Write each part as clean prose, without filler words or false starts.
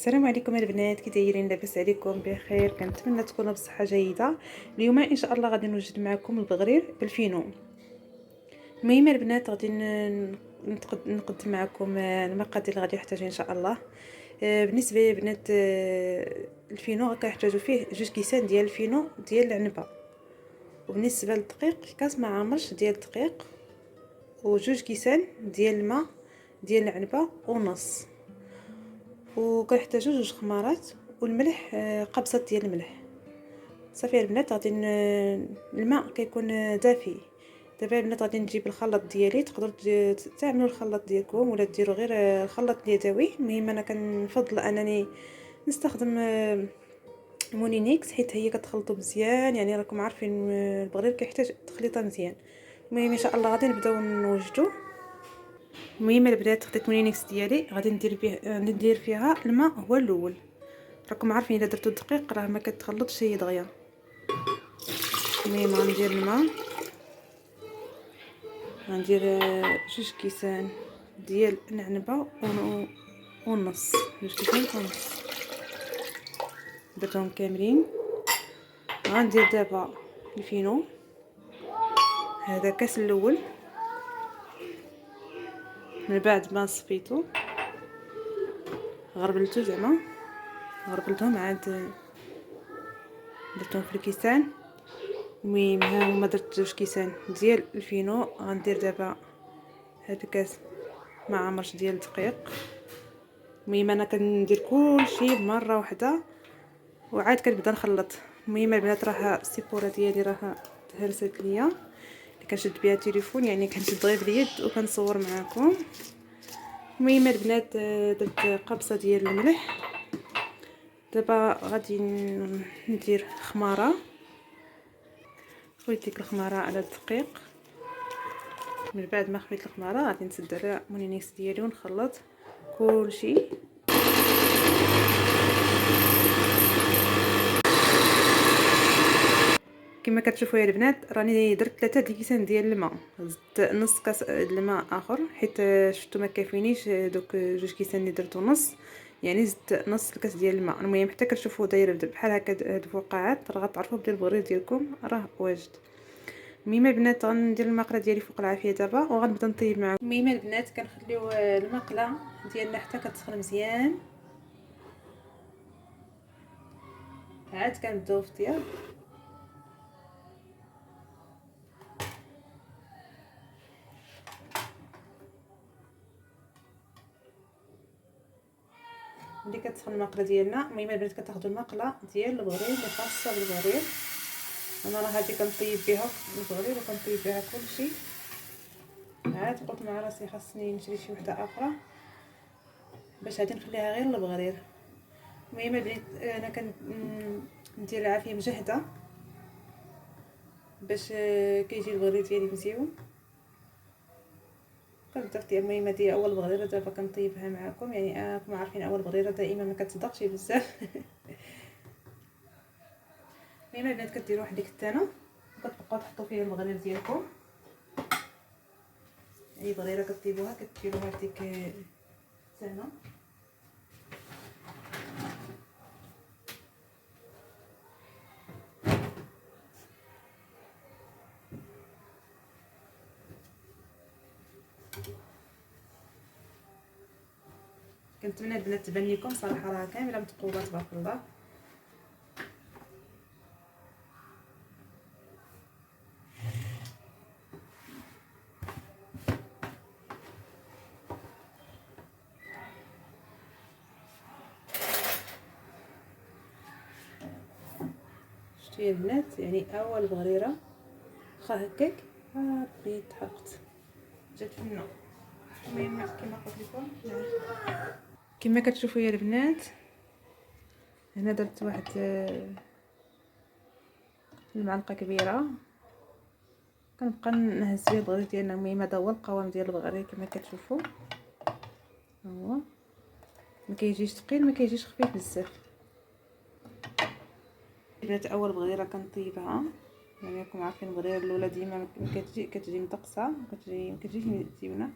السلام عليكم البنات، كي دايرين؟ لاباس عليكم؟ بخير، كنتمنى تكونوا بصحه جيده. اليوم ان شاء الله غادي نوجد معكم البغرير بالفينو. المهم البنات غادي نقدم معكم المقادير اللي غادي نحتاجها ان شاء الله. بالنسبه يا بنات، الفينو كنحتاجوا فيه 2 كيسان ديال الفينو ديال العنبه، وبالنسبه للدقيق كاس مع عمرش ديال الدقيق، و2 كيسان ديال الماء ديال العنبه ونص، وكنحتاجو 2 خمارات والملح، قبصه ديال الملح. صافي البنات، غادي الماء كيكون دافي. دابا البنات غادي نجيب الخلاط ديالي، تقدروا تعملوا الخلاط ديالكم ولا ديروا غير الخلاط اليدوي. المهم انا كنفضل انني نستخدم مونينيكس، حيت هي كتخلطوا مزيان، يعني راكم عارفين البغرير كيحتاج تخليطه مزيان. المهم ان شاء الله غادي نبداو نوجدوا. المهم البنات، خديت مونينيكس ديالي، غادي ندير فيها الماء هو الاول. راكم عارفين الا درتو الدقيق راه ما كتخلطش هي دغيا. المهم غندير الماء، غندير 2 كيسان ديال العنبه ونص، 2 كيسان ونص درتهم كاملين. غندير دابا الفينو، هذا كاس الاول. من بعد ما صفيتو غربلتو، زعما غربلتهم، عاد درتهم في الكيسان. المهم ها هما درت 2 كيسان ديال الفينو. غندير دابا هاد الكاس مع عمرش ديال الدقيق. المهم انا كندير كلشي مره واحده وعاد كنبدا نخلط. المهم البنات، راه السيبوره ديالي راه تهرست ليا، اللي كنشد بها التليفون، يعني كنشد غير باليد وكنصور معكم. المهم البنات، درت قبصه ديال الملح. دابا غادي ندير خماره، خويت ديك الخماره على الدقيق. من بعد ما خفيت الخماره غادي نسد على مونينيكس ديالي ونخلط كلشي. كما كتشوفوا يا البنات، راني درت 3 كيسان ديال الماء، زدت نص كاس الماء اخر حيت شفتو ما كافينيش دوك 2 كيسان اللي درت ونص، يعني زدت نص الكاس ديال الماء. المهم حتى كتشوفوا داير بحال هكا هاد الفقاعات، راه غتعرفوا بلي البغرير ديالكم راه واجد. المهم البنات، غندير المقله ديالي فوق العافيه دابا وغنبدا نطيب معكم. المهم البنات، كنخليو المقله ديالنا حتى كتسخن مزيان، عاد كنبداو في الطياب. ملي كتسخن المقله ديالنا، المهم البنات كتاخذوا المقله ديال البغرير اللي خاصه بالبغرير. انا راه هادي كنطيب بها البغرير وكنطيب بها كلشي. عاد قلت مع راسي خاصني نشري شي وحده اخرى باش هادي نخليها غير البغرير. المهم البنات، انا كندير العافيه مجهده باش كيجي البغرير ديالي مزيون. كنبدا في المهم هادي اول بغريره دابا كنطيبها معكم، يعني راكم عارفين اول بغريره دائما ما كتصدقش بزاف. المهم البنات، كديروا واحد ديك التانه وكتبقاو تحطوا فيها البغرير ديالكم. اي بغريره كطيبوها كديروها في ديك التانه. كنتمنى البنات تبان لكم صراحه، راه كامله متقوبه تبارك الله. شفتوا يا البنات، يعني اول بغريره واخا هكاك ربي تحرقت جات فينا. المهم كما قلت لكم، كما كتشوفوا يا البنات، هنا درت واحد المعلقه كبيره كنبقى نهز بها البغرير ديالنا. المهم هذا هو القوام ديال البغرير كما كتشوفوا، هو ما كيجيش ثقيل ما كيجيش خفيف بزاف. البنات، اول بغيره كنطيبها، يعني راكم عارفين البغيره الاولى ديما كتجي مدقسه، ما كتجيش زيونه.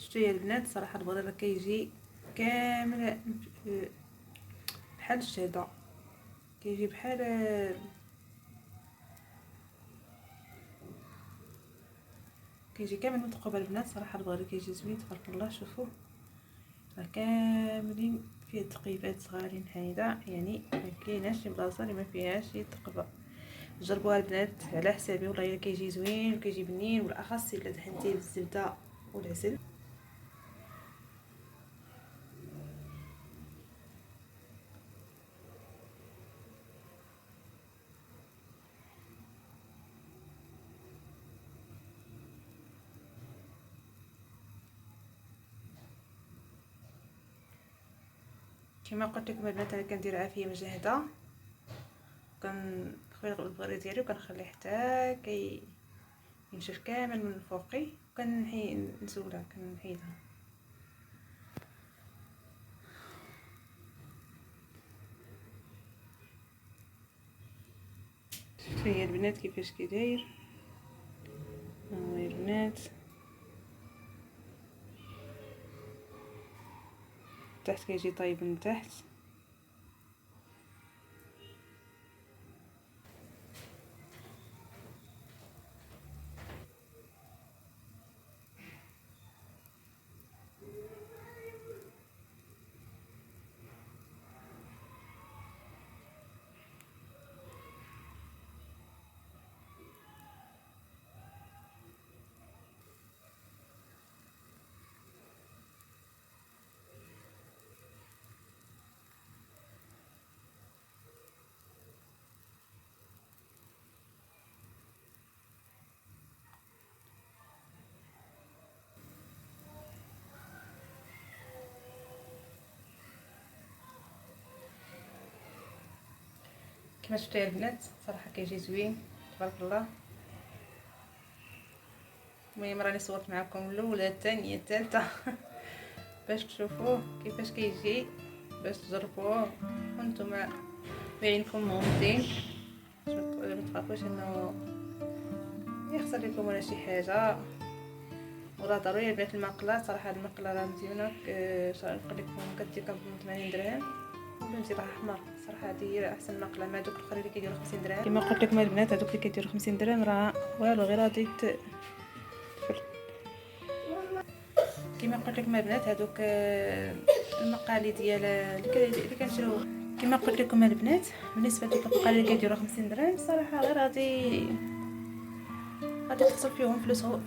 شفتوا يا البنات صراحه البغرير راه كيجي كامل بحال الشهده، كيجي بحال كيجي كامل متقبل البنات. صراحه البغرير كيجي زوين تبارك الله. شوفوا راه كاملين فيه تقيبات صغارين هيدا، يعني ما كايناش شي بلاصه اللي ما فيهاش شي تقبه. جربوها البنات على حسابي، والله الا كيجي زوين وكيجي بنين، بالاخص الا دهنتيه بالزبده والعسل. كما قلت لكم البنات انا كندير عافيه مجهده، كنخوي البغرير ديالي وكنخليه حتى ينشف كامل من فوقي، وكنحي نزولها كنحيدها. شفتوا هي البنات كيفاش كيداير. ها هي البنات تحت كيجي طايب من تحت. كما شفتوا يا البنات صراحه كيجي زوين تبارك الله. المهم راني صورت معكم الاولى الثانيه الثالثه باش تشوفوه كيفاش كيجي، باش تجربوه وانتم بعينكم مغمضين. ما تخافوش انه يخسر لكم ولا شي حاجه. وراه ضروري البنات المقله، صراحه المقله راه مزيانه. نقول لكم كدير 80 درهم فهمتي راه احمر. صراحه هذه هي احسن مقله، ما دوك الاخرين اللي كيديروا 50 درهم. كما قلت لكم البنات هذوك اللي كيديروا 50 درهم راه والو، غير غادي كما قلت لكم البنات هذوك المقالي ديال اللي كنشريو. كما قلت لكم البنات بالنسبه لديك المقالي اللي كيديروا 50 درهم صراحه غير غادي تخسر فيهم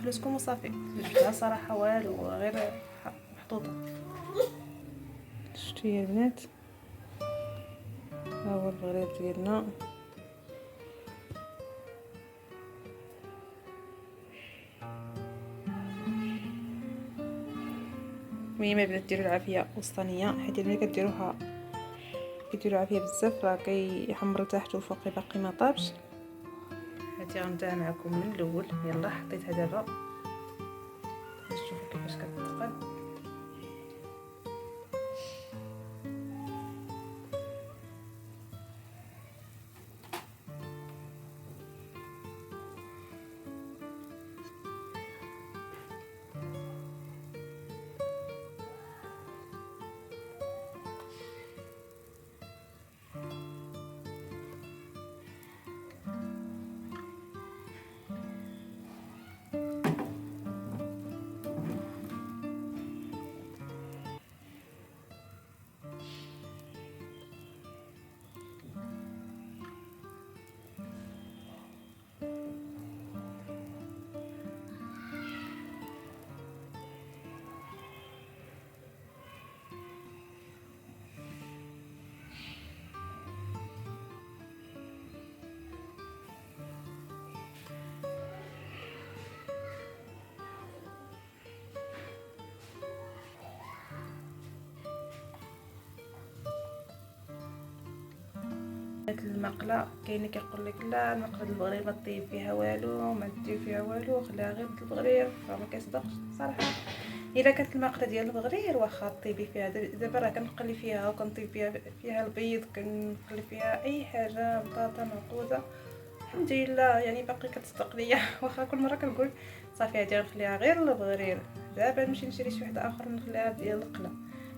فلوسكم وصافي. جبتها صراحه والو، غير محطوطه. شفتوا يا البنات ها هو البغرير ديالنا. المهم البنات ديروا العافيه وسطانيه، حيت ملي كديروها عافيه بزاف راه كيحمر تحت وفوق باقي ما طابش. هاتي غنبدا معكم من الاول. يلا حطيتها دابا باش تشوفوا كيفاش كتثقل. المقله كاين اللي كيقول لك لا المقله البغرير ما طيب فيها والو، ما دير فيها والو، خليها غير البغرير، فما كيصدقش صراحه. الا كانت المقله ديال البغرير واخا طيبي فيها دابا راه كنقلي فيها وكنطيب فيها البيض، كنقلي فيها اي حاجه، بطاطا معقوده الحمد لله يعني باقي كتصدق ليا واخا كل مره كنقول صافي هادي غنخليها غير البغرير دابا نمشي نشري شي وحده اخر نخليها ديال القلا،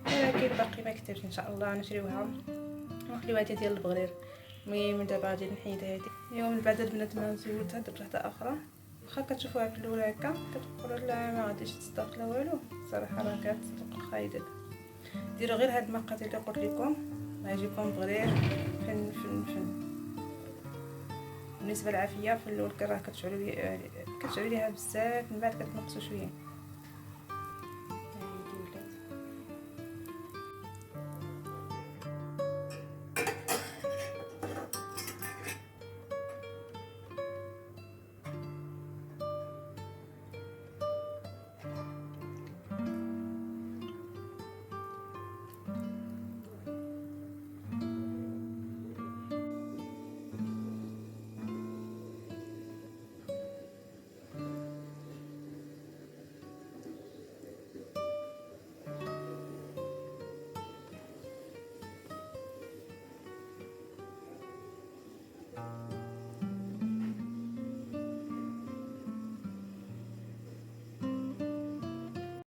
ولكن باقي ما كتبش ان شاء الله نشريوها ونخليوها ديال البغرير. المهم دابا غادي نحيد هادي. اليوم من بعد البنات ما زولتها درت وحده اخرى، واخا كتشوفوها في الاولى هكا كتقولوا لا ما غاديش تصدق لا والو، صراحه راه كتصدق خايده. ديروا غير هاد المقادير اللي قلت لكم غيجيكم بغرير فن فن فن. بالنسبه للعافيه في الاول راه كتشعلوا ليها بزاف، من بعد كتنقصوا شويه.